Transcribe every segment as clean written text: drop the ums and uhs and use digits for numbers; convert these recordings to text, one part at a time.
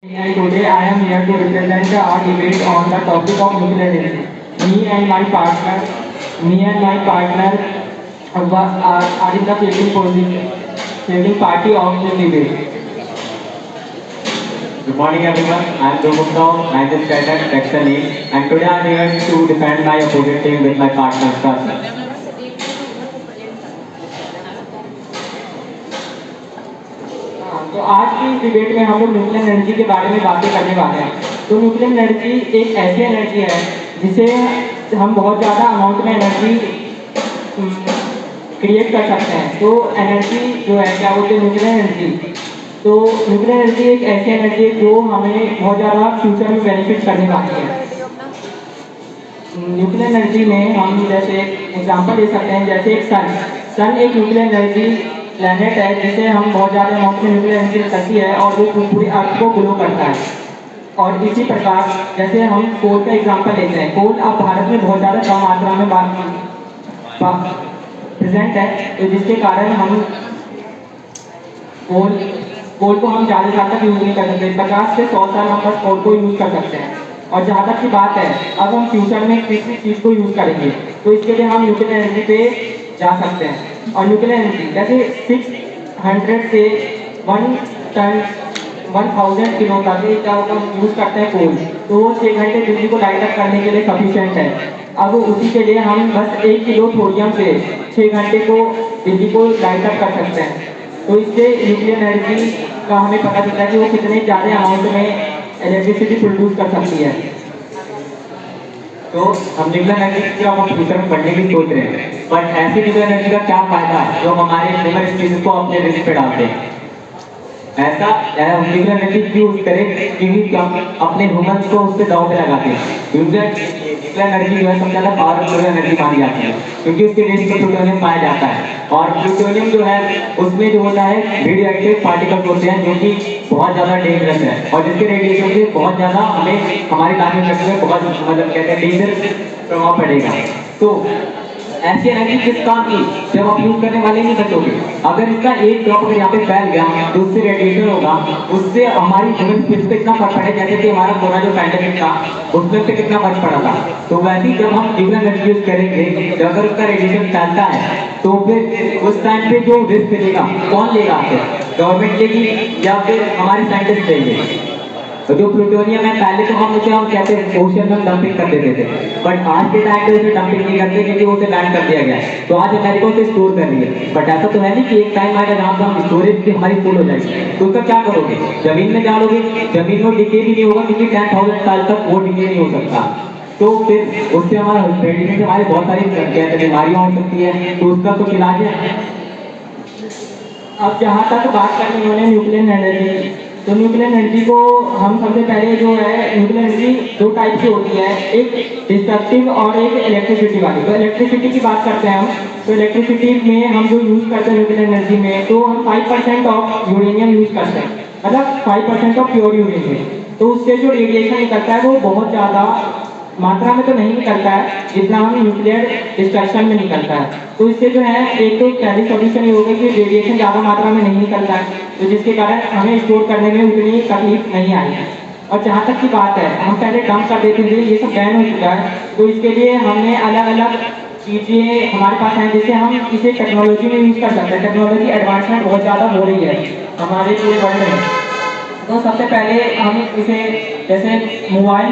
And today I am here to represent our debate on the topic of nuclear energy. Me and my partner are in the fielding position, fielding party of this debate. Good morning everyone, I am Dhruv 9th standard section A and today I am here to defend my opposite team with my partner Sir. तो आज की इस debate में हम लोग nuclear energy के बारे में बातें करने वाले हैं। तो न्यूक्लियर एनर्जी एक ऐसी एनर्जी है जिसे हम बहुत ज़्यादा अमाउंट में एनर्जी क्रिएट कर सकते हैं। तो एनर्जी जो है क्या बोलते हैं न्यूक्लियर एनर्जी। तो न्यूक्लियर एनर्जी एक ऐसी एनर्जी है जो हमें बहुत ज़्यादा फ्यूचर में बेनिफिट करने वाली है। न्यूक्लियर एनर्जी में हम जैसे एग्जांपल ले सकते हैं, जैसे एक सन एक न्यूक्लियर एनर्जी प्लैनेट है जिसे हम बहुत ज़्यादा अमाउंट में न्यूक्लियर एनर्जी निकलती है और वो पूरी अर्थ को ग्लो करता है। और इसी प्रकार जैसे हम कोल का एग्जांपल लेते हैं, कोल अब भारत में बहुत ज़्यादा कम मात्रा में प्रेजेंट है, तो जिसके कारण हम कोल को हम ज़्यादा साल तक यूज़ नहीं कर सकते। 50 से 100 साल हम बस कोल को यूज़ कर सकते हैं। और जहाँ तक की बात है, अब हम फ्यूचर में किसी चीज़ को यूज़ करेंगे तो इसके लिए हम न्यूक्लियर एनर्जी पे जा सकते हैं। और न्यूक्लियर एनर्जी जैसे 600 से 1000 किलो तक क्या हम यूज़ करते हैं कोल, तो वो 6 घंटे बिजली को लाइट अप करने के लिए सफिशिएंट है। अब उसी के लिए हम बस 1 किलो थोरियम से 6 घंटे को बिजली को लाइट अप कर सकते हैं। तो इससे न्यूक्लियर एनर्जी का हमें पता चलता है कि वो कितने ज़्यादा अमाउंट में इलेक्ट्रिसिटी प्रोड्यूस कर सकती है। तो हम न्यूक्लियर एनर्जी की हम फ्यूचर में बढ़ने की सोच रहे हैं, बट ऐसी न्यूक्लियर एनर्जी का क्या फायदा जो हमारे ह्यूमन स्पीसीज को अपने रिस्क पे डालते हैं। ऐसा न्यूक्लियर एनर्जी यूज करें क्योंकि हम अपने ह्यूमन को उस पर दाव पे लगाते हैं। न्यूक्लियर एनर्जी जो है सबसे ज़्यादा पावरफुल एनर्जी मानी जाती है क्योंकि उसके बेस पर प्लूटोनियम पाया जाता है और प्लूटोनियम जो है उसमें जो होता है रेडियो एक्टिव पार्टिकल्स होते हैं जो कि बहुत ज़्यादा डेंजरस है और जिसके रेडिएशन से बहुत ज़्यादा हमें हमारी लाइफ में बहुत मतलब कहते हैं डेंजर प्रभाव पड़ेगा। तो ऐसी एनर्जी किस काम की जब आप यूज करने वाले नहीं बचोगे। अगर इसका एक ड्रॉप अगर यहाँ पे फैल गया तो उससे रेडिएशन होगा, उससे हमारी ह्यूमन स्पीसीज पे कितना फर्क पड़े। जैसे कि हमारा कोरोना जो पैंडेमिक था उसमें पे कितना फर्क पड़ा था, तो वैसे ही जब हम न्यूक्लियर एनर्जी यूज करेंगे जब अगर उसका रेडिएशन फैलता है तो फिर उस टाइम पे जो रिस्क लेगा कौन लेगा, गवर्नमेंट लेगी या फिर हमारे साइंटिस्ट लेंगे। तो जो प्लूटोनियम है पहले तो हम उसे हम कहते हैं ओशन में डंपिंग कर देते थे, बट आज के टाइम पे उसे डंपिंग नहीं करते क्योंकि उसे बैन कर दिया गया है। तो आज अमेरिका उसे स्टोर कर रही है, बट ऐसा तो है नहीं कि एक टाइम आएगा जहाँ पर हम स्टोरेज की हमारी फुल हो जाएगी। तो उसका क्या करोगे, जमीन में डालोगे, जमीन में डिके भी नहीं होगा क्योंकि 10,000 साल तक वो डिके नहीं हो सकता। तो फिर उससे हमारा रेडिएशन से हमारी बहुत सारी कहते हैं बीमारियाँ हो सकती है, तो उसका कुछ इलाज है। अब जहाँ तक बात करनी उन्होंने न्यूक्लियर एनर्जी, तो न्यूक्लियर एनर्जी को हम सबसे पहले जो है न्यूक्लियर एनर्जी 2 टाइप की होती है, एक डिस्ट्रक्टिव और एक इलेक्ट्रिसिटी वाली। तो इलेक्ट्रिसिटी की बात करते हैं हम, तो इलेक्ट्रिसिटी में हम जो यूज़ करते हैं न्यूक्लियर एनर्जी में, तो हम 5% ऑफ यूरेनियम यूज़ करते हैं, मतलब 5% ऑफ प्योर यूरेनियम। तो उससे जो रेडिएशन निकलता है वो बहुत ज़्यादा मात्रा में तो नहीं निकलता है जितना हम न्यूक्लियर डिस्ट्रक्शन में निकलता है। तो इससे जो है एक तो पहली सॉल्यूशन ये होगा कि रेडिएशन ज़्यादा मात्रा में नहीं निकलता है, तो जिसके कारण हमें स्टोर करने में उतनी तकलीफ नहीं आई है। और जहाँ तक की बात है, हम पहले डंप कर देते थे, ये सब बैन हो चुका है। तो इसके लिए हमने अलग अलग चीज़ें हमारे पास हैं जिससे हम इसे टेक्नोलॉजी में यूज़ कर सकते हैं। टेक्नोलॉजी एडवांसमेंट बहुत ज़्यादा हो रही है हमारे पूरे वर्ल्ड में। तो सबसे पहले हम इसे जैसे मोबाइल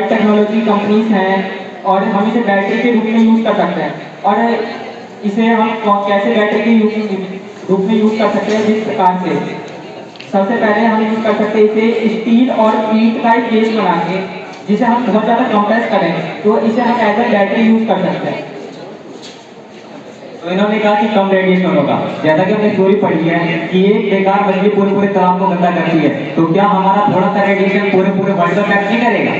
टेक्नोलॉजी कंपनीज हैं और हम इसे बैटरी के रूप में यूज़ कर सकते हैं। और इसे हम कैसे बैटरी के रूप में यूज़ कर सकते हैं, जिस प्रकार से सबसे पहले हम यूज़ कर सकते हैं इसे स्टील और ईंट का एक बेस बना के, जिसे हम बहुत ज़्यादा कंप्रेस करें तो इसे हम एज ए बैटरी यूज़ कर सकते हैं। तो इन्होंने कहा कि कम रेडिएशन होगा, जैसा कि हमने स्टोरी पढ़ी है कि एक बेकार मछली पूरे तालाब को गंदा करती है, तो क्या हमारा थोड़ा सा रेडिएशन पूरे वर्ल्ड में अफेक्ट नहीं करेगा।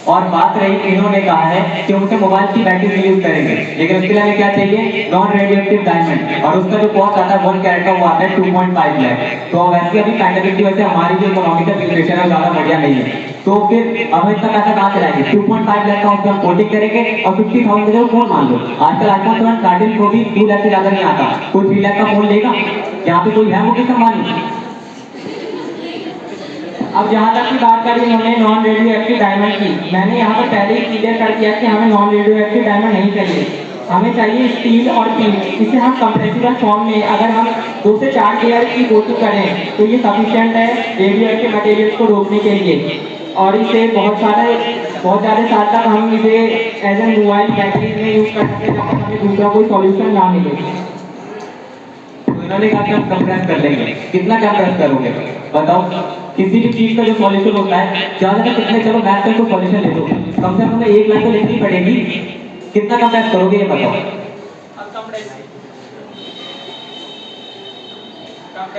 और बात रही, इन्होंने कहा है कि उनसे मोबाइल की बैटरी यूज करेंगे, लेकिन उसके लिए हमें क्या चाहिए, नॉन रेडियोएक्टिव डायमंड, और उसका जो कॉस्ट आता है 1 कैरेट का वो आता है 2.5 लाख। तो वैसे अभी पैंडेमिक की वजह से हमारी जो इकोनॉमिकल सिचुएशन है ज़्यादा बढ़िया नहीं है, तो फिर हम इतना पैसा कहाँ से लाएंगे। 2.5 लाख का उसमें हम कोटिंग करेंगे और 50,000 का फोन मान लो। आजकल आईफोन 7 गार्डियन को भी 2 लाख से ज़्यादा नहीं आता, कोई 3 लाख का फोन लेगा। यहाँ पे कोई है मुकेश अंबानी, अब जहाँ तक की बात करी इन्होंने नॉन रेडियो एक्टिव डायमंड की, मैंने यहाँ पर पहले ही क्लियर कर दिया कि हमें नॉन रेडियो एक्टिव डायमंड नहीं चाहिए, हमें चाहिए स्टील और पील। इसे हम कंप्रेसिबल फॉर्म में अगर हम 2 से 4 लेयर की कोटिंग करें तो ये सफिशिएंट है रेडियो एक्टिव मटेरियल्स को रोकने के लिए। और इसे बहुत ज़्यादा साल तक हम इसे एज ए मोबाइल बैटरी में यूज़ कर सकते हैं जब तक हमें दूसरा कोई सॉल्यूशन ना मिले। तो इन्होंने कहा कि हम कंप्रेस कर लेंगे, कितना कंप्रेस करोगे बताओ? किसी भी चीज का जो सॉल्यूशन होता है ज्यादा से कितने, चलो मैथ का कोई सॉल्यूशन ले लो, कम से कम हमें 1 लाख तो लिखनी पड़ेगी, कितना कंप्रेस करोगे ये बताओ?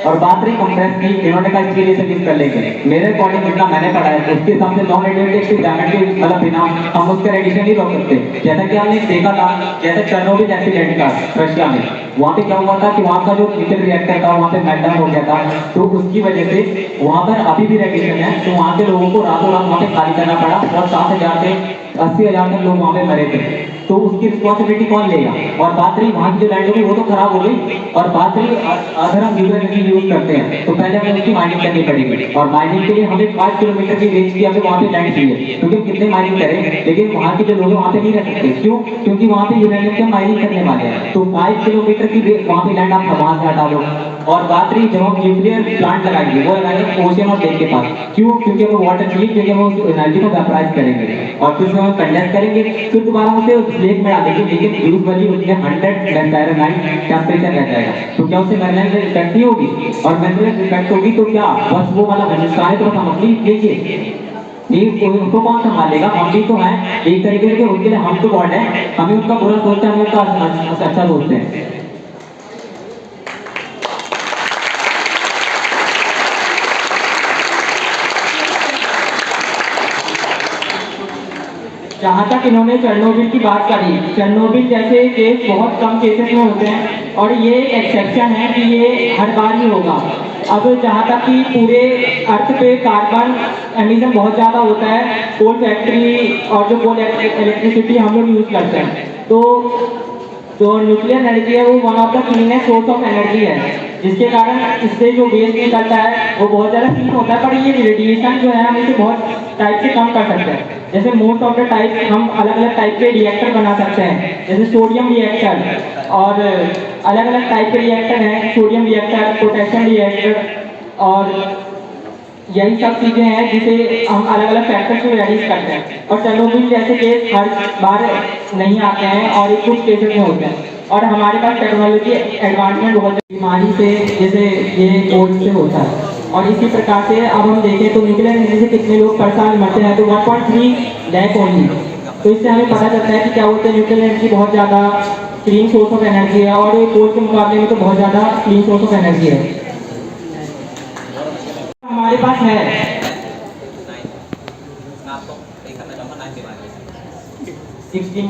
और बात रही कंप्रेस की, इन्होंने कहा इसके लिए यूज कर लेंगे। मेरे अकॉर्डिंग जितना मैंने पढ़ा है उसके हिसाब से नॉन रेडियोएक्टिव डायमंड के मतलब बिना हम उसका रेडिएशन नहीं रोक सकते। जैसा कि हमने देखा था, जैसे चेरनोबिल एक्सीडेंट का रशिया में, वहाँ पे क्या हुआ था कि वहाँ का जो न्यूक्लियर रिएक्टर था वहाँ पे मेल्टडाउन हो गया था, तो उसकी वजह से वहाँ पर अभी भी रेडिएशन है। तो वहाँ के लोगों को रातों रात वहाँ पे खाली करना पड़ा और 7,000 से 80,000 तक लोग वहाँ पे मरे थे। तो उसकी रिस्पॉन्सिबिलिटी कौन लेगा? और बात रही वहाँ की जो लैंड होगी वो तो खराब हो गई, और बात रही अगर हम न्यूक्लियर एनर्जी यूज करते हैं तो पहले हमें उसकी माइनिंग करनी पड़ेगी, और माइनिंग के लिए हमें 5 किलोमीटर की रेंज की हमें वहाँ पे लैंड चाहिए, क्योंकि हम कितने माइनिंग करें, लेकिन वहाँ के जो लोग वहाँ पे नहीं रह सकते। क्यों? क्योंकि वहाँ पे यूरेनियम की माइनिंग करने वाले हैं। तो 5 किलोमीटर की वहाँ पे लैंड आप वहाँ से हटा लो। और बात रही जब हम न्यूक्लियर प्लांट लगाएंगे वो लगाएंगे ओशन और लेक के पास। क्यों? क्योंकि हमें वाटर चाहिए, क्योंकि हम उस एनर्जी को वेपराइज करेंगे और फिर हम कंडेंस करेंगे, फिर दोबारा उसे लेक में डालेंगे, लेकिन यूजुअली उसमें 100 फारेनहाइट टेम्परेचर रह जाएगा। तो क्या उससे मेंटेनेंस इफेक्ट नहीं होगी? और मेंटेनेंस इफेक्ट होगी तो क्या बस वो वाला सारे तो हम अपनी लीजिए, उनको कौन संभालेगा? हम भी तो हैं एक तरीके से, उनके लिए हम तो गॉड है, हमें उनका बुरा सोचते हैं, हमें उनका अच्छा सोचते हैं। जहाँ तक इन्होंने चेरनोबिल की बात करी, चेरनोबिल जैसे केस बहुत कम केसेस में होते हैं और ये एक्सेप्शन है कि ये हर बार ही होगा। अब जहाँ तक कि पूरे अर्थ पे कार्बन एमिशन बहुत ज़्यादा होता है, कोल फैक्ट्री और जो कोल इलेक्ट्रिसिटी हम लोग यूज़ करते हैं, तो जो न्यूक्लियर एनर्जी है वो one of the cleanest source of energy है, जिसके कारण इससे जो वेस्ट निकलता है वो बहुत ज़्यादा क्लीन होता है। पर ये रेडिएशन जो है हम इसे बहुत टाइप से कम कर सकते हैं। जैसे मोस्ट ऑफ द टाइप हम अलग अलग टाइप के रिएक्टर बना सकते हैं, जैसे सोडियम रिएक्टर, और अलग अलग टाइप के रिएक्टर हैं, सोडियम रिएक्टर, पोटेशियम रिएक्टर, और यही सब चीज़ें हैं जिसे हम अलग अलग फैक्टर से रेड्यूस करते हैं। और चेरनोबिल जैसे केस हर बार नहीं आते हैं और कुछ केसेस में होते हैं। और हमारे पास टेक्नोलॉजी एडवांसमेंट बहुत बीमारी से जैसे ये कोल्ड से होता है। और इसी प्रकार से अब हम देखें तो न्यूक्लियर एनर्जी से कितने लोग पर साल मरते हैं, तो 1.3 लाख ओनली। तो इससे हमें पता चलता है कि क्या बोलते हैं न्यूक्लियर एनर्जी बहुत ज़्यादा क्लीन सोर्स ऑफ एनर्जी है, और कोल के मुकाबले में तो बहुत ज़्यादा क्लीन सोर्स ऑफ एनर्जी है। हमारे पास है 16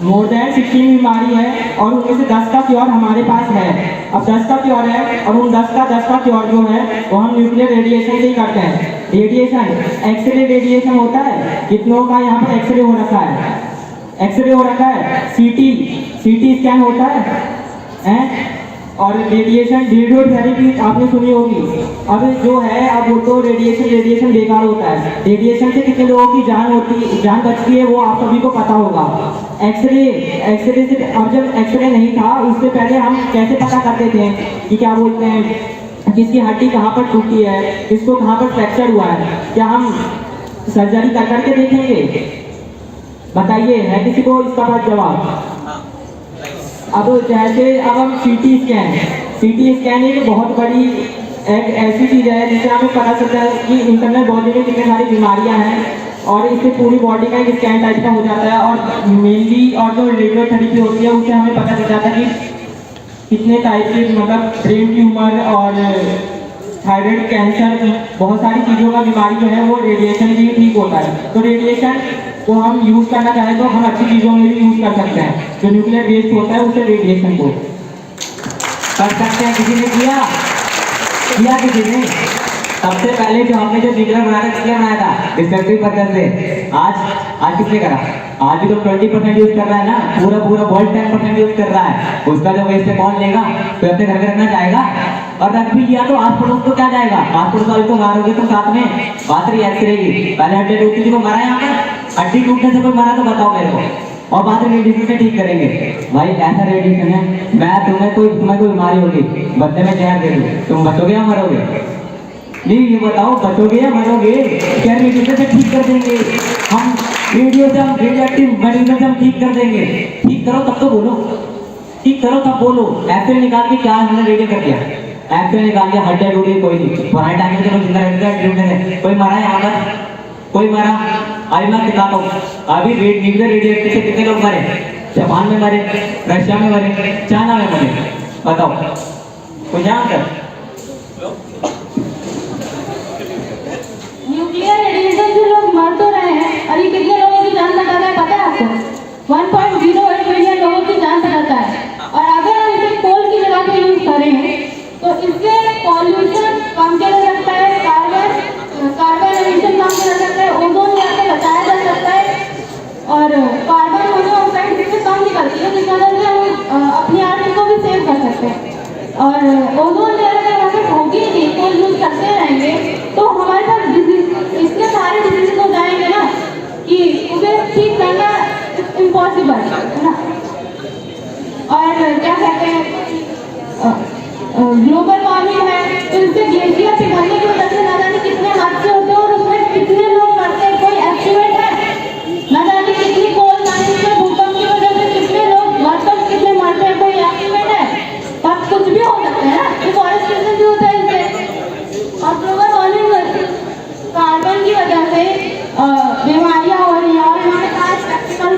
मोर देन 16 बीमारी है, और उनमें से 10 का क्योर हमारे पास है। अब 10 का क्योर है, और उन 10 का क्योर जो है वो हम न्यूक्लियर रेडिएशन से ही करते हैं। रेडिएशन, एक्सरे रेडिएशन होता है, कितनों का यहाँ पर एक्सरे हो रखा है, एक्सरे हो रखा है, सीटी स्कैन होता है, और रेडिएशन रेडियोथेरेपी आपने सुनी होगी। अब जो है अब वो तो रेडिएशन बेकार होता है। रेडिएशन से कितने लोगों की जान बचती है वो आप सभी को पता होगा। एक्सरे से, अब जब एक्सरे नहीं था उससे पहले हम कैसे पता करते थे कि क्या बोलते हैं किसकी हड्डी कहाँ पर टूटी है, किसको कहाँ पर फ्रैक्चर हुआ है? क्या हम सर्जरी कर करके देखेंगे? बताइए, है किसी को इसका पास जवाब? अब जैसे अब हम सीटी स्कैन एक बहुत बड़ी एक ऐसी चीज़ है जिससे हमें पता चलता है कि इंटरनल बॉडी में कितनी सारी बीमारियां हैं, और इससे पूरी बॉडी का एक स्कैन टाइप का हो जाता है। और मेनली और जो रेडियोथेरेपी होती है उससे हमें पता चल जाता है कि कितने टाइप के, मतलब ब्रेन ट्यूमर और थायराइड कैंसर, बहुत सारी चीज़ों का बीमारी जो है वो रेडिएशन से ही ठीक होता है। तो रेडिएशन को हम यूज़ करना चाहें तो हम अच्छी चीज़ों में भी यूज़ कर सकते हैं। जो न्यूक्लियर वेस्ट होता है उसे रेडिएशन को कर सकते हैं। किसी ने किया किसी ने सबसे पहले जो हमने जो न्यूक्लियर बनाया था, किसने बनाया था? डिस्ट्रक्टिव पर्पज से। आज किसने करा? आज भी तो 20% यूज कर रहा है ना, पूरा वर्ल्ड 10% यूज कर रहा है। उसका जो वेस्ट है कौन लेगा? तो अपने घर में रखना चाहेगा, और रख भी लिया तो आस पड़ोस को क्या जाएगा? आस पड़ोस वाले तो मारोगे तुम साथ में, बात रही ऐसी रहेगी। पहले हड्डी टूटती थी, को मरा यहाँ पर? हड्डी टूटने से कोई मरा तो बताओ मेरे को, और बात रेडिएशन से ठीक करेंगे। भाई ऐसा रेडिएशन है, मैं तुम्हें कोई बीमारी होगी, बदले में जहर दे दूं, तुम बचोगे या मरोगे? नहीं, ये बताओ, बचोगे या मरोगे? क्या रेडिएशन से ठीक कर देंगे हम? रेडियो से हम, रेडियोएक्टिव मटेरियल से हम ठीक कर देंगे। ठीक करो तब तो बोलो, ठीक करो तब बोलो। एक्सरे निकाल के क्या हमने रेडियो कर दिया? एक्सरे निकाल के हड्डियां टूटी, कोई नहीं। पुराने टाइम में तो लोग जिंदा रहते थे, कोई मरा यहाँ पर? कोई मरा? अभी मैं दिखाता हूँ, अभी न्यूक्लियर रेडिएक्टिव से कितने लोग मरे? जापान में मरे, रशिया में मरे, चाइना में मरे, बताओ कोई ध्यान कर? न्यूक्लियर रेडिएशन से लोग मर तो रहे हैं, और ये कितने लोगों की जान बचाता है पता है आपको? 1.08 मिलियन लोगों की जान बचाता है। और अगर हम इसे कोल की जगह पे यूज करें तो इससे पॉल्यूशन कम किया जा सकता है, कार्बन एमिशन कम किया जा सकता है, ओजोन लेयर को बचाया जा सकता है, और कार्बन मोनोऑक्साइड इससे कम निकलती है, जिस वजह से हम अपनी आर्थ को भी सेव कर सकते हैं। और ओजोन लेयर अगर हमें होगी नहीं, कोल यूज करते रहेंगे तो हमारे पास डिजीज, इसके सारे डिजीज हो जाएंगे ना, कि उसे ठीक करना इम्पॉसिबल है ना। और क्या कहते हैं, ग्लोबल वार्मिंग है, तो इससे ग्लेशियर पिघलने की वजह से ना जाने कितने हादसे होते हैं, और उसमें कितने लोग मरते हैं, कोई एस्टिमेट है? ना जाने कितनी कोल माइनिंग में भूकंप की वजह से कितने लोग वर्कर्स कितने मरते हैं, कोई एस्टिमेट है? तब कुछ भी हो सकता है ना, डिफॉरेस्टेशन भी होता है इससे। और ग्लोबल वार्मिंग, कार्बन की वजह से बीमारियां हो रही हैं, और इन्होंने आज प्रैक्टिकल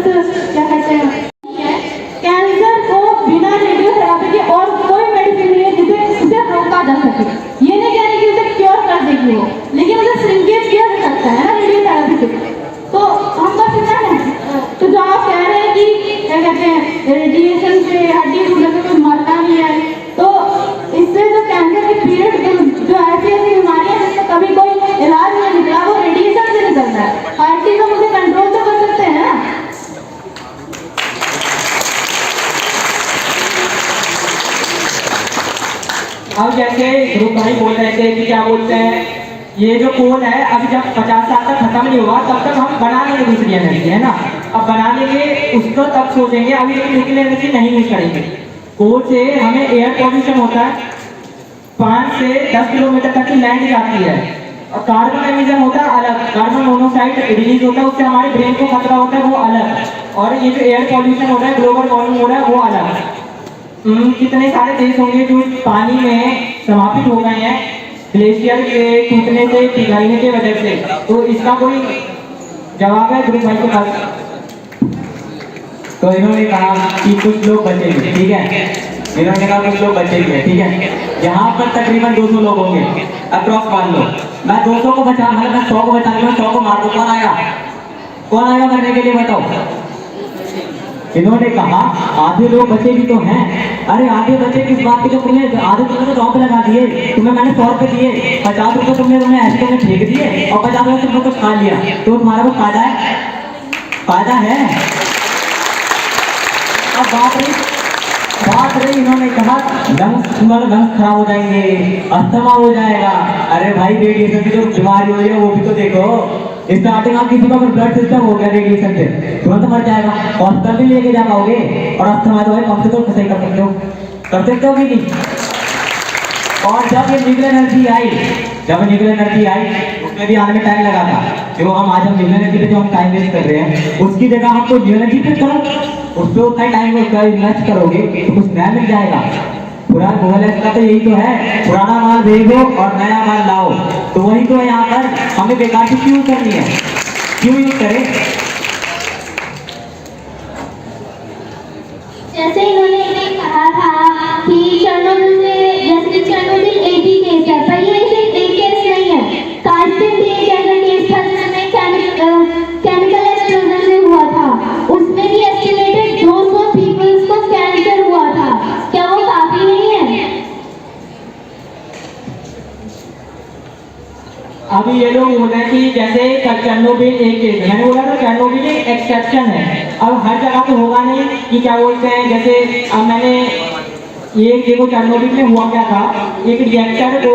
क्या कहते हैं, कैंसर को बिना रेडियोथेरेपी के और कोई मेडिसिन नहीं है जिसे उसे रोका जा सके। ये नहीं कह रही कि उसे क्योर कर देगी वो, लेकिन उसे श्रिंकेज किया जा सकता है ना रेडियोथेरेपी से। तो हम बस इतना है, तो जो आप कह रहे हैं कि क्या कहते हैं रेडिएशन से हड्डी टूटने से कोई मरता नहीं है, तो इससे जो कैंसर की पीरियड, जो ऐसी बीमारियां जिसका कभी कोई इलाज नहीं निकला, वो रेडिएशन से निकलता है। हर चीज हम उसे कंट्रोल तो कर सकते हैं ना। अब जैसे ध्रुव भाई बोल रहे थे कि क्या बोलते हैं, ये जो कोल है अभी जब 50 साल तक खत्म नहीं होगा तब तक हम बना लेंगे दूसरी एनर्जी, है ना। अब बना लेंगे उसको तब सोचेंगे, अभी न्यूक्लियर एनर्जी नहीं यूज करेंगे। कोल से हमें एयर पॉल्यूशन होता है, 5 से 10 किलोमीटर तक की लैंड जाती है, और कार्बन एमिशन होता है अलग, कार्बन मोनोऑक्साइड रिलीज होता है, उससे हमारे ब्रेन को खतरा होता है, वो अलग। और ये जो एयर पॉल्यूशन हो रहा है, ग्लोबल वार्मिंग हो रहा है, वो अलग। कितने सारे देश होंगे जो पानी में समापित हो गए हैं ग्लेशियर के टूटने से, पिघलने के वजह से। तो इसका कोई जवाब है ध्रुव भाई के पास? तो इन्होंने कहा कि कुछ लोग बचेंगे, ठीक है, इन्होंने कहा कुछ लोग बचेंगे, ठीक है। यहाँ पर तकरीबन 200 लोग होंगे, अप्रॉक्स मान लो। मैं 200 को बचा, मतलब मैं 100 को बचाने में 100 को मार दो, कौन आएगा मरने के लिए, बताओ? इन्होंने कहा आधे लोग बचे भी तो हैं। अरे आधे बचे किस बात के, जो तुम्हें आधे तुमने तो जॉब पे लगा दिए, तुम्हें मैंने 100 रुपए दिए, 50 रुपए तुमने ऐसे तुमने फेंक दिए, और 50 रुपए तुमने कुछ खा लिया, तो तुम्हारा को फायदा है? फायदा है? अब बात रही इन्होंने कहा लंग्स खराब हो जाएंगे, अस्थमा हो जाएगा। अरे भाई रेडिएशन की जो बीमारी हो रही है वो भी तो देखो। स्टार्टिंग आप किसी को अगर ब्लड सिस्टम हो गया रेडिएशन से, तुरंत मर जाएगा, हॉस्पिटल भी लेके जा पाओगे। और अस्थमा तो भाई कम से कम सही कर सकते हो कि नहीं? और जब ये न्यूक्लियर एनर्जी आई, उसमें भी आने में टाइम लगा था। जो आज हम न्यूक्लियर एनर्जी पे जो हम टाइम वेस्ट कर रहे हैं, उसकी जगह हमको न्यू एनर्जी पे करो, उस पर उतना टाइम इन्वेस्ट करोगे तो कुछ नया मिल जाएगा। पुराना गूगल का तो यही तो है, पुराना माल भेजो और नया माल लाओ। तो वही तो है यहाँ पर, हमें बेकार की क्यों करनी है, क्यों यूज करें? जैसे इन्होंने कहा था कि चेरनोबिल में, जैसे कि चेरनोबिल 80 केस है, पर ये सिर्फ एक केस नहीं है। कार्स्टन भी एक ऐसा केस था जिसमें केमिकल एक्सप्लोजन से हुआ था, उसमें भी एस्टिमेटेड 200 पीपल्स को कैंसर हुआ था। क्या वो काफी नहीं है? अभी ये लोग बोल रहे हैं कि जैसे चेरनोबिल एक केस है, मैंने बोला था चेरनोबिल एक एक्सेप्शन है। अब हर जगह तो होगा नहीं कि क्या बोलते हैं, जैसे अब मैंने ये देखो चेरनोबिल में हुआ क्या था, एक रिएक्टर को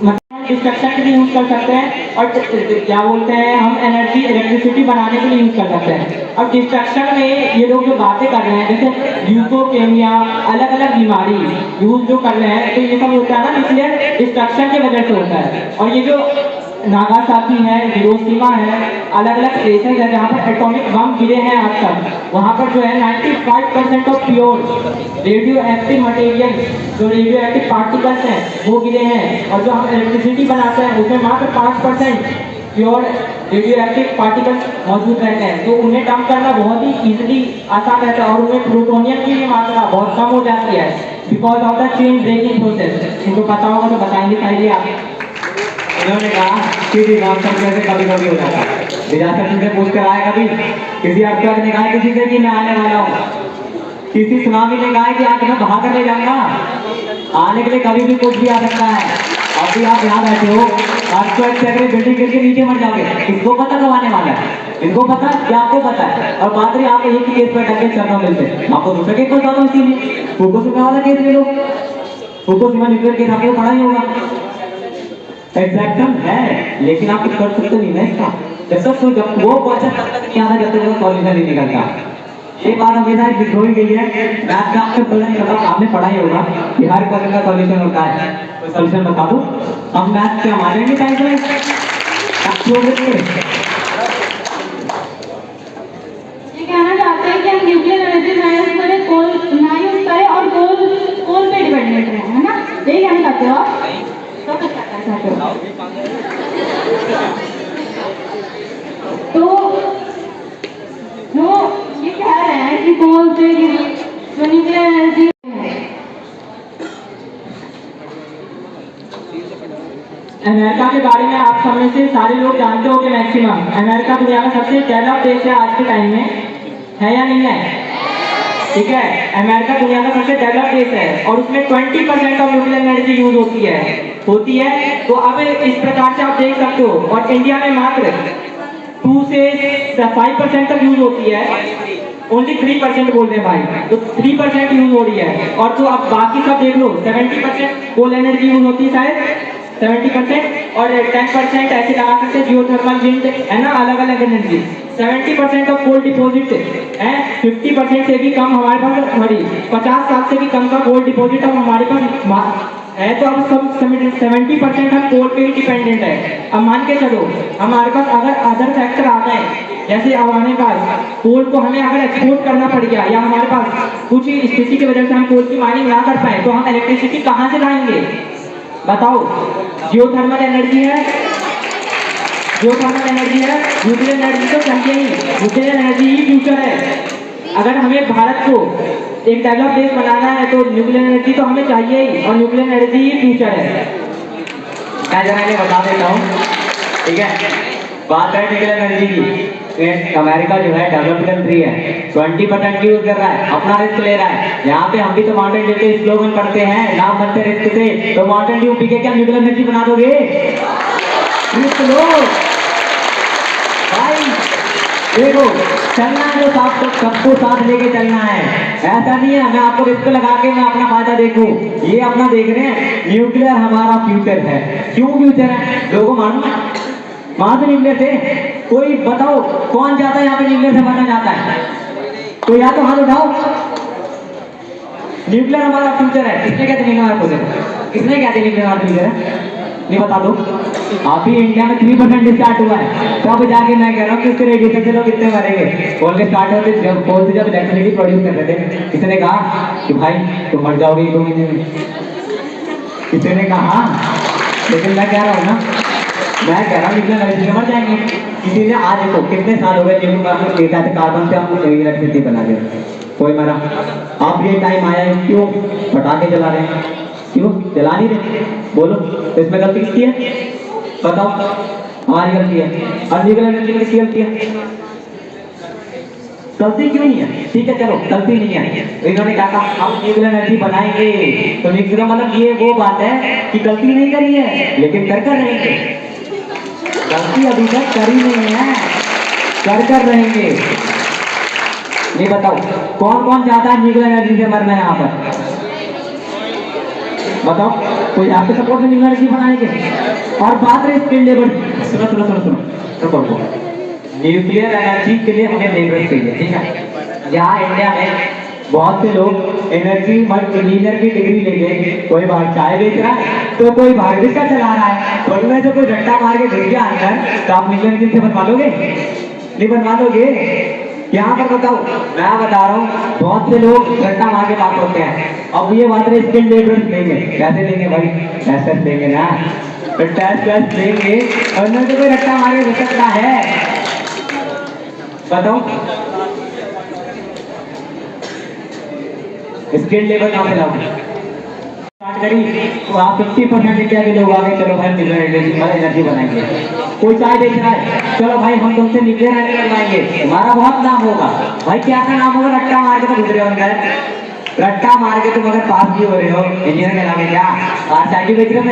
मतलब डिस्ट्रक्शन के लिए यूज कर सकते हैं और क्या बोलते हैं हम एनर्जी इलेक्ट्रिसिटी बनाने के लिए यूज कर सकते हैं। अब डिस्ट्रक्शन में ये लोग जो बातें कर रहे हैं जैसे ल्यूकोकेमिया, अलग अलग बीमारी यूज जो कर रहे हैं, तो ये सब होता है ना न्यूक्लियर डिस्ट्रक्शन की वजह से होता है। और ये जो नागासाकी है, हिरोशिमा है, अलग अलग प्लेसेस है जहाँ पर एटॉमिक बम गिरे हैं आज तक, वहाँ पर जो है 95% of pure radio active material, जो रेडियो एक्टिव पार्टिकल्स हैं वो गिरे हैं। और जो हम इलेक्ट्रिसिटी बनाते हैं उसमें मात्र 5% प्योर रेडियो एक्टिव पार्टिकल्स मौजूद रहते हैं। तो उन्हें कम करना बहुत ही ईजिली आसान रहता है और उनमें प्लूटोनियम की भी मात्रा बहुत कम हो जाती है because of the chain breaking process. इनको पता होगा तो बताएंगे चाहिए आप। उन्होंने कहा कि डिजास्टर कैसे कभी कभी हो जाता है। डिजास्टर तुमसे पूछ कर आया कभी? किसी अर्थक्वेक ने कहा किसी से कि मैं आने वाला हूँ? किसी सुनामी ने कहा कि आज मैं बहा कर ले जाऊंगा? आने के लिए कभी भी कुछ भी आ सकता है। अभी आप यहाँ बैठे हो, अर्थक्वेक से अगर बिल्डिंग गिर के नीचे मर जाओगे, किसको पता कब आने वाला है? इनको पता या आपको पता है? और बात रही आप एक ही केस पर डर के चलना मिलते, आपको दूसरे केस पर जाना, इसीलिए फुकुशिमा वाला केस ले लो। फुकुशिमा न्यूक्लियर केस आपको पढ़ा ही होगा। एक्सेप्शन है लेकिन आप कुछ कर सकते नहीं ना इसका, जब तक कोई जब वो क्वेश्चन तब तक नहीं आता जब तक वो सॉल्यूशन नहीं निकलता। ये बात हमेशा दिखोई गई है। मैथ का आपको पता नहीं होगा, आपने पढ़ा ही होगा कि हर क्वेश्चन का सॉल्यूशन होता है। कोई सॉल्यूशन बता दो, हम मैथ क्या मानेंगे टाइम से आप छोड़ देंगे। ये कहना चाहते हैं कि हम न्यूक्लियर एनर्जी ना यूज करें, कोल ना यूज करें और कोल पे डिपेंडेंट रहें, है ना? यही कहना चाहते हो आप? तो कुछ कहना चाहते हो तो वो ये कह रहे हैं कि कोल से जो न्यूक्लियर एनर्जी है। अमेरिका के बारे में आप सब में से सारे लोग जानते हो कि मैक्सिमम अमेरिका दुनिया का सबसे डेवलप देश है आज के टाइम में, है या नहीं है? ठीक है, अमेरिका दुनिया का सबसे डेवलप देश है और उसमें 20% ऑफ न्यूक्लियर एनर्जी यूज होती है। तो अब इस प्रकार से आप देख सकते हो, और इंडिया में मात्र 2 से 5% तक यूज होती है, ओनली 3% बोल रहे हैं भाई, तो 3% यूज हो रही है। और तो अब बाकी सब देख लो, 70% कोल एनर्जी यूज होती है शायद 70%, और 10% ऐसे लगा सकते हैं जियोथर्मल विंड, है ना, अलग अलग एनर्जी। 70% ऑफ कोल डिपॉजिट है, 50% से भी कम हमारे पास, सॉरी 50 साल से भी कम का कोल डिपॉजिट अब हमारे पास है। तो अब सब 70% हम कोल पे ही डिपेंडेंट है। अब मान के चलो हमारे पास अगर अदर फैक्टर आ गए, जैसे अब हमारे पास कोल को हमें अगर एक्सपोर्ट करना पड़ गया या हमारे पास कुछ स्थिति की वजह से हम कोल की माइनिंग ना कर पाए, तो हम इलेक्ट्रिसिटी कहाँ से लाएंगे बताओ? जियोथर्मल एनर्जी है, जियोथर्मल एनर्जी है, न्यूक्लियर एनर्जी तो चाहिए ही, न्यूक्लियर एनर्जी ही फ्यूचर है। अगर हमें भारत को एक डेवलप देश बनाना है तो न्यूक्लियर एनर्जी तो हमें चाहिए ही, और न्यूक्लियर एनर्जी ही फ्यूचर है। मैं जरा इन्हें बता देता हूँ, ठीक है? बात है न्यूक्लियर एनर्जी की। अमेरिका जो है डेवलप्ड कंट्री है, 20% यूज कर रहा है, अपना रिस्क ले रहा है। यहाँ पे हम भी तो माउंटेन ड्यू के स्लोगन पढ़ते हैं, नाम बनते रिस्क से, तो माउंटेन ड्यू पी के क्या न्यूक्लियर एनर्जी बना दोगे? रिस्क लो भाई। देखो चलना है तो सबको साथ लेके चलना है, ऐसा नहीं है मैं आपको रिस्क लगा के मैं अपना फायदा देखूं। ये अपना देख रहे हैं, न्यूक्लियर हमारा फ्यूचर है। क्यों फ्यूचर है? लोगों को मालूम है वहां से न्यूक्लियर से कोई बताओ कौन जाता है यहाँ पे न्यूक्लियर से मरना चाहता है? तो या तो हाथ उठाओ। न्यूक्लियर हमारा फ्यूचर है। किसने कहते न्यूक्लियर हमारा फ्यूचर है? किसने कहते न्यूक्लियर हमारा फ्यूचर है? नहीं बता दो। अभी इंडिया में 3% स्टार्ट हुआ है, तब जाके मैं कह रहा हूँ कि उसके रेडिएशन से लोग कितने मरेंगे। कोल के स्टार्ट होते जब कोल से जब इलेक्ट्रिसिटी प्रोड्यूस कर रहे थे, किसी ने कहा कि भाई तुम मर जाओगे 2 महीने में? किसी ने कहा? लेकिन मैं कह रहा हूँ ना, मैं कह रहा हूँ न्यूक्लियर एनर्जी से मर जाएंगे। इसीलिए आज देखो कितने साल हो गए न्यूक्लियर कार्बन से हम इलेक्ट्रिसिटी बना रहे हैं, कोई मरा। अब ये टाइम आया है, क्यों पटाखे जला रहे हैं? क्यों जला नहीं रहे? बोलो तो इसमें गलती किसकी है? बताओ। हमारी गलती है। और न्यूक्लियर एनर्जी में किसकी गलती है? गलती क्यों नहीं है? ठीक है चलो गलती नहीं है, तो इन्होंने कहा हम न्यूक्लियर एनर्जी बनाएंगे, तो न्यूक्लियर मतलब ये वो बात है कि गलती नहीं करी है लेकिन कर रहेंगे। गलती अभी तक करी नहीं है, कर रहेंगे। ये बताओ कौन कौन चाहता है न्यूक्लियर एनर्जी से मरना यहाँ पर? बताओ, कोई आपके सपोर्ट में न्यूक्लियर एनर्जी बनाने के? और बात रही स्किल लेबर, सुनो, न्यूक्लियर एनर्जी के लिए हमें लेबर चाहिए, ठीक है। यहाँ इंडिया में बहुत से लोग एनर्जी इंजीनियर की डिग्री लेके कोई बाहर चाय बेच रहा है, तो कोई बाहर रिक्शा चला रहा है, तो उनमें से कोई रट्टा मार के भेज दिया अंदर, तो आप न्यूक्लियर एनर्जी से बनवा लोगे? नहीं बनवा लोगे? यहाँ पर बताओ, मैं बता रहा हूँ बहुत से लोग रट्टा मार के पास होते हैं। अब ये बात रही स्किल लेबर लेंगे, कैसे लेंगे भाई? टेस्ट लेंगे ना, तो टेस्ट लेंगे और उनमें से कोई रट्टा मार के भेज सकता है? बताओ, स्किल लेबर कहाँ से लाओगे? स्टार्ट करी तो आप 50% इंडिया के लोग आगे, चलो भाई न्यूक्लियर एनर्जी बनाएंगे। कोई चाय बेच रहा है, चलो भाई हम तुमसे न्यूक्लियर एनर्जी बनवाएंगे, हमारा बहुत नाम होगा। भाई क्या का नाम होगा? रट्टा मार के तो घुस रहे हो अंदर, रट्टा मार के तुम अगर पास भी हो रहे हो इंजीनियर के नाम क्या? और चाय भी बेच रहे हो,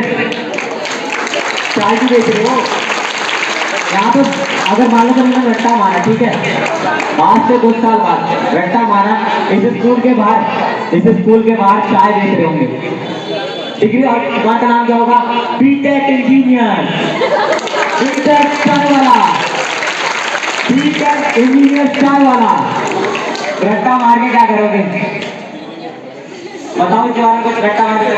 चाय भी बेच रहे हो यहाँ पर। अगर मान लो तुमने रट्टा मारा, ठीक है, आज से 2 साल बाद रट्टा मारा, इस स्कूल के बाहर चाय बेच रहे होंगे, डिग्री, और दुकान का नाम क्या होगा? बीटेक इंजीनियर, बीटेक चाय वाला, बीटेक इंजीनियर चाय वाला। रट्टा मार के क्या करोगे? बताओ इस बारे में कुछ। रट्टा मार के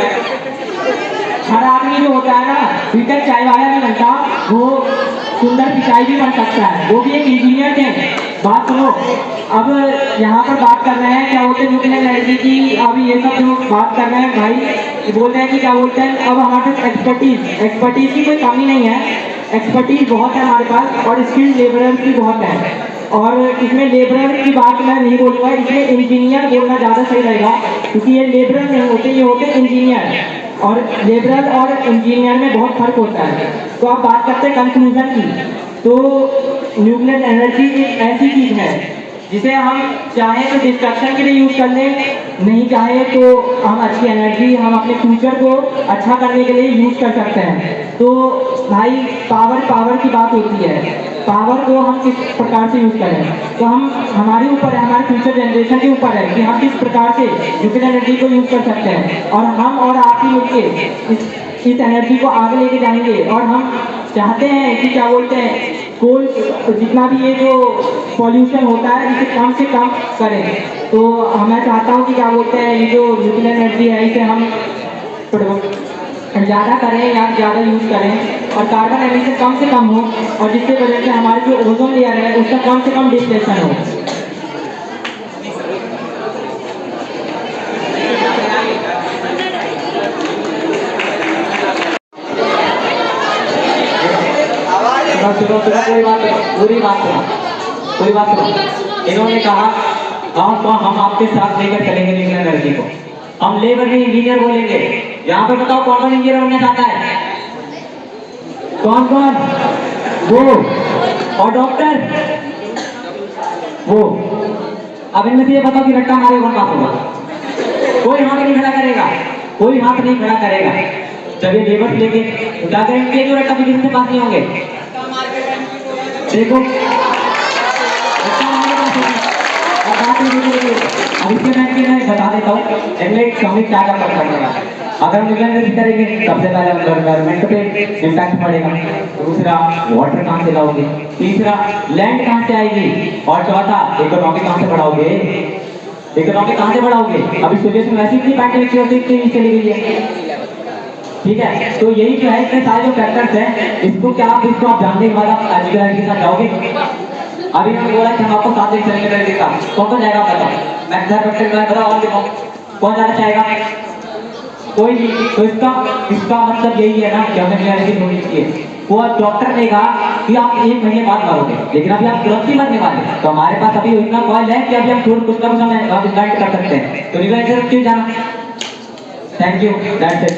हर आदमी जो होता है ना, बीटेक चाय वाला नहीं बनता, वो सुंदर की चाय भी बन सकता है, वो भी एक इंजीनियर थे। बात सुनो, अब यहाँ पर बात कर रहे हैं क्या बोलते हैं न्यूक्लियर एनर्जी की। अब ये सब जो बात कर रहे हैं भाई, बोल रहे हैं कि क्या बोलते हैं, अब हमारे पास एक्सपर्टीज की कोई कमी नहीं है, एक्सपर्टीज बहुत है हमारे पास, और स्किल्ड लेबरर की बहुत है। और इसमें लेबरर की बात मैं नहीं बोलूँगा, इसमें इंजीनियर बोलना ज़्यादा सही रहेगा, क्योंकि ये लेबरर नहीं होते, ये होते इंजीनियर, और लेबरर और इंजीनियर में बहुत फर्क होता है। तो आप बात करते हैं कंक्लूजन की, तो न्यूक्लियर एनर्जी एक ऐसी चीज़ है जिसे हम चाहे तो डिस्ट्रक्शन के लिए यूज़ कर लें, नहीं चाहे तो हम अच्छी एनर्जी, हम अपने फ्यूचर को अच्छा करने के लिए यूज़ कर सकते हैं। तो भाई पावर की बात होती है, पावर को हम किस प्रकार से यूज़ करें, तो हम हमारे ऊपर है, हमारे फ्यूचर जनरेशन के ऊपर है कि हम किस प्रकार से न्यूक्लियर एनर्जी को यूज़ कर सकते हैं। और हम और आप ही मिलकर इस एनर्जी को आगे लेके जाएंगे। और हम चाहते हैं कि क्या बोलते हैं, कोल जितना भी ये जो पॉल्यूशन होता है इसे कम से कम करें। तो मैं चाहता हूँ कि क्या बोलते हैं, ये जो न्यूक्लियर एनर्जी है इसे हम ज़्यादा करें या ज़्यादा यूज़ करें, और कार्बन एमिशन कम से कम हो, और जिससे वजह से हमारे जो ओजोन लेयर है उसका कम से कम डिप्लेशन हो। पूरी बात सुनो। इन्होंने कहा हम आपके साथ लेकर चलेंगे न्यूक्लियर एनर्जी को, हम लेबर नहीं इंजीनियर बोलेंगे। यहाँ पे बताओ कौन कौन इंजीनियर बनना चाहता है? कौन कौन? वो और डॉक्टर वो। अब इनमें से ये बताओ कि रट्टा मारे कौन पास होगा? कोई हाथ नहीं खड़ा करेगा, कोई हाथ नहीं खड़ा करेगा। जब ये लेबर लेके क्या करेंगे, जो रट्टा किसी से पास नहीं होंगे। देखो अब इसके मैं बता देता हूँ, क्या करने वाला। अगर हम न्यूक्लियर एनर्जी करेंगे सबसे पहले एनवायरमेंट पे इम्पैक्ट पड़ेगा, दूसरा वाटर कहाँ से लाओगे, तीसरा लैंड कहाँ से आएगी, और चौथा इकोनॉमी कहाँ से बढ़ाओगे। इकोनॉमी कहाँ से बढ़ाओगे? अभी सोल्यूशन वैसे इतनी पैकेज चली गई है, ठीक है। तो यही जो है, इतने सारे जो फैक्टर्स हैं, इसको आप जानने के बाद आप न्यूक्लियर एनर्जी के साथ जाओगे। अभी हमने बोला कि हम आपको 7 दिन चलेंगे एनर्जी का, कौन जाएगा बताओ? मैं बताओ और दिखाओ कौन जाना चाहेगा? कोई नहीं। तो इसका मतलब यही है ना कि हमें एनर्जी होनी चाहिए। वो डॉक्टर ने कहा कि आप 1 महीने बाद मरोगे, लेकिन अभी आप तुरंत ही मरने वाले, तो हमारे पास अभी इतना कॉल है कि अभी हम कुछ ना कुछ इन्वाइट कर सकते हैं। तो न्यूक्लियर एनर्जी क्यों जाना? Thank you, that's it.